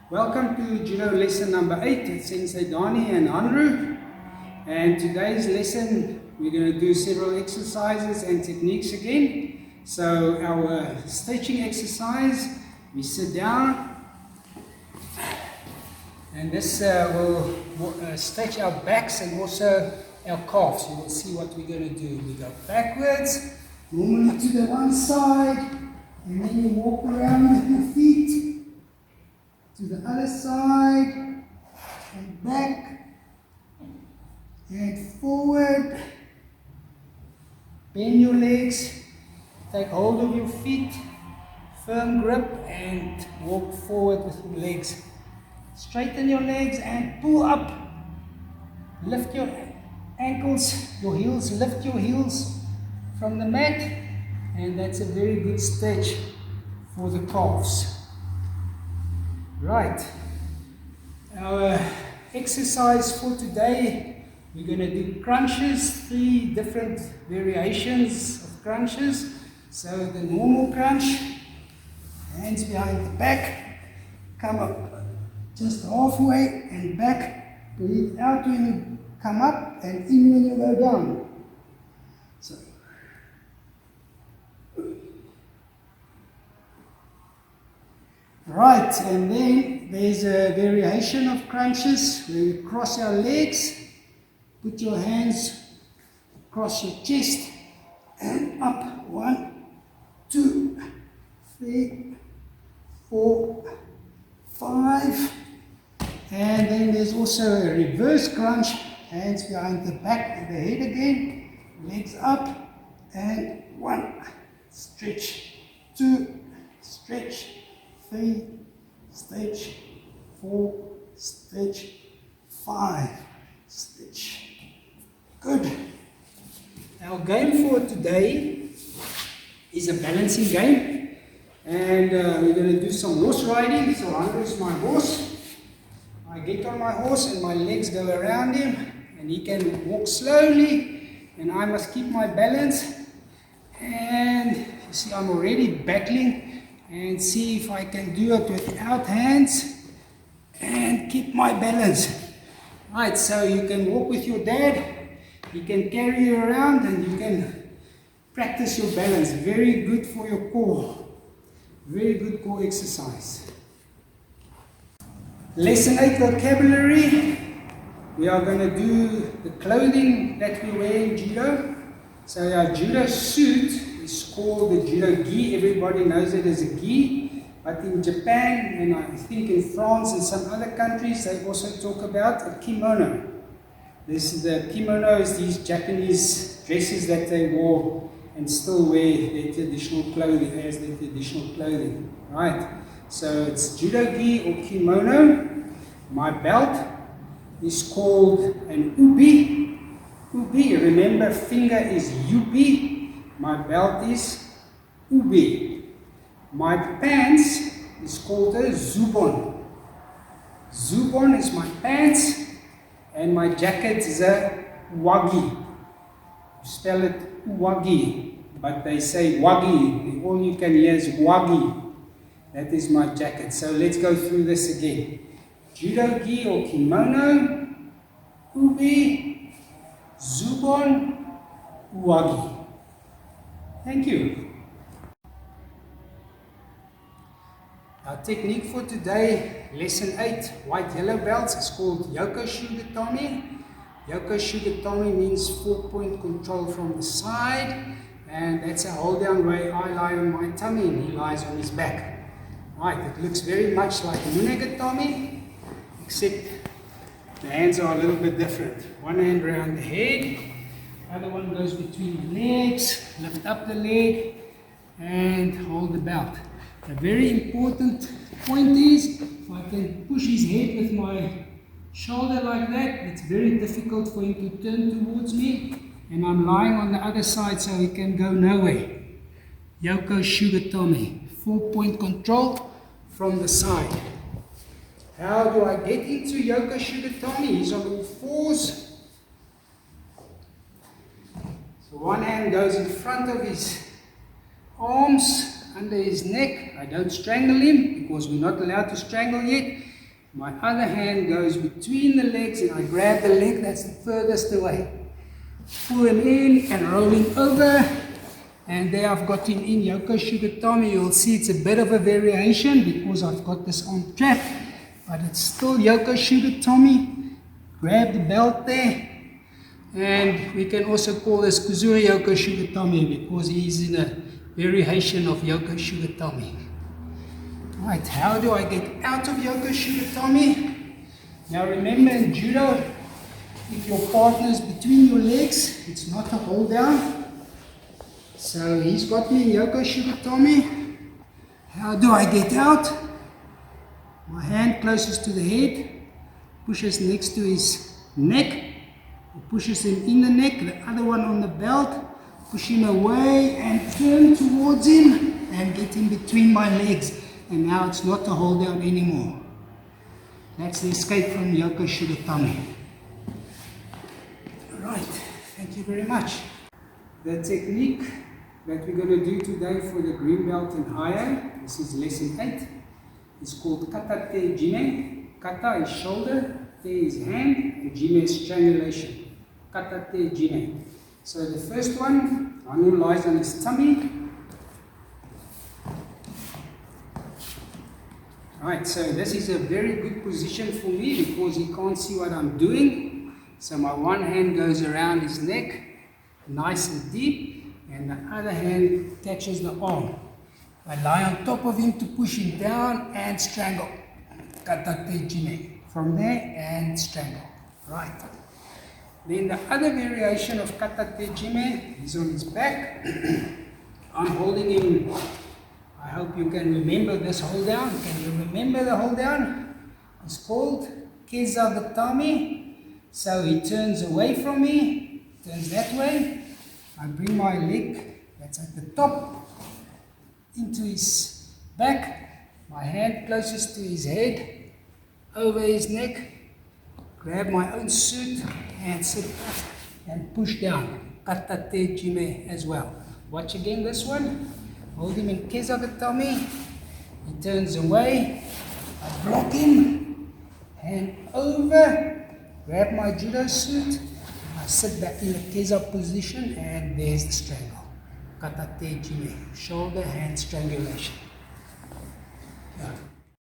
Welcome to Judo Lesson number 8 with Sensei Dani and Andrew. And today's lesson we're going to do several exercises and techniques again. So our stretching exercise, we sit down and this will stretch our backs and also our calves. You will see what we're going to do. We go backwards, normally to the one side, and then you walk around with your feet to the other side, and back, and forward. Bend your legs, take hold of your feet, firm grip, and walk forward with your legs. Straighten your legs and pull up. Lift your ankles, your heels, lift your heels from the mat, and that's a very good stretch for the calves. Right, our exercise for today, we're going to do crunches, 3 different variations of crunches. So the normal crunch, hands behind the back, come up just halfway and back, breathe out when you come up and in when you go down. So right, and then there's a variation of crunches where you cross our legs, put your hands across your chest and up. 1, 2, 3, 4, 5. And then there's also a reverse crunch, hands behind the back of the head again, legs up, and 1, stretch, 2, stretch, 3, stretch, 4, stretch, 5, stretch. Good. Our game for today is a balancing game, and we're going to do some horse riding. So Andrew's my horse. I get on my horse and my legs go around him, and he can walk slowly, and I must keep my balance. And you see, I'm already battling. And see if I can do it without hands and keep my balance. Right, so you can walk with your dad, he can carry you around, and you can practice your balance. Very good for your core. Very good core exercise. Lesson 8 vocabulary. We are going to do the clothing that we wear in judo. So our judo suit is called the judo gi. Everybody knows it as a gi, but in Japan and I think in France and some other countries they also talk about a kimono. The kimono is these Japanese dresses that they wore and still wear their traditional clothing as their traditional clothing. Right, so it's judo gi or kimono. My belt is called an ubi. Ubi, remember finger is yubi. My belt is ubi. My pants is called a zubon. Zubon is my pants, and my jacket is a wagi. You spell it wagi, but they say wagi. All you can hear is wagi. That is my jacket. So let's go through this again. Judo gi or kimono, ubi, zubon, wagi. Thank you. Our technique for today, lesson 8, white yellow belts, is called Yoko Gatame. Yoko Gatame means 4-point control from the side, and that's a hold down way I lie on my tummy and he lies on his back. Right, it looks very much like Gatame, except the hands are a little bit different. One hand around the head, other one goes between the legs, lift up the leg and hold the belt. A very important point is, if I can push his head with my shoulder like that, it's very difficult for him to turn towards me, and I'm lying on the other side so he can go nowhere. Yoko Gatame, 4-point control from the side. How do I get into Yoko Gatame? He's on all fours. So one hand goes in front of his arms, under his neck. I don't strangle him because we're not allowed to strangle yet. My other hand goes between the legs and I grab the leg that's the furthest away. Pull him in and roll him over. And there I've got him in Yoko Shigatami. You'll see it's a bit of a variation because I've got this on trap. But it's still Yoko Shigatami. Grab the belt there. And we can also call this Kuzuri Yoko Shigatami because he is in a variation of Yoko Shigatami. Right, how do I get out of Yoko Shigatami? Now remember in Judo, if your partner is between your legs, it's not a hold down. So he's got me in Yoko Shigatami. How do I get out? My hand closest to the head, pushes next to his neck, pushes him in the neck, the other one on the belt, push him away and turn towards him and get in between my legs. And now it's not a hold down anymore. That's the escape from Yoko Shigatami. Alright, thank you very much. The technique that we're going to do today for the green belt and higher, this is lesson 8, is called Kata te Jime. Kata is shoulder, te is hand, and Jime is strangulation. Kata te Jime. So the first one, Anu lies on his tummy. Right, so this is a very good position for me because he can't see what I'm doing. So my one hand goes around his neck, nice and deep, and the other hand catches the arm. I lie on top of him to push him down and strangle. Kata te Jime. From there and strangle. Right. Then the other variation of Kata te Jime is on his back. I'm holding him. I hope you can remember this hold down. Can you remember the hold down? It's called Keza Gatame. So he turns away from me, turns that way. I bring my leg that's at the top into his back, my hand closest to his head, over his neck, grab my own suit and sit up and push down. Kata te Jime as well. Watch again this one. Hold him in Keza Gatame. He turns away. I block him. Hand over. Grab my judo suit. I sit back in the Keza position and there's the strangle. Kata te Jime. Shoulder hand strangulation. Yeah.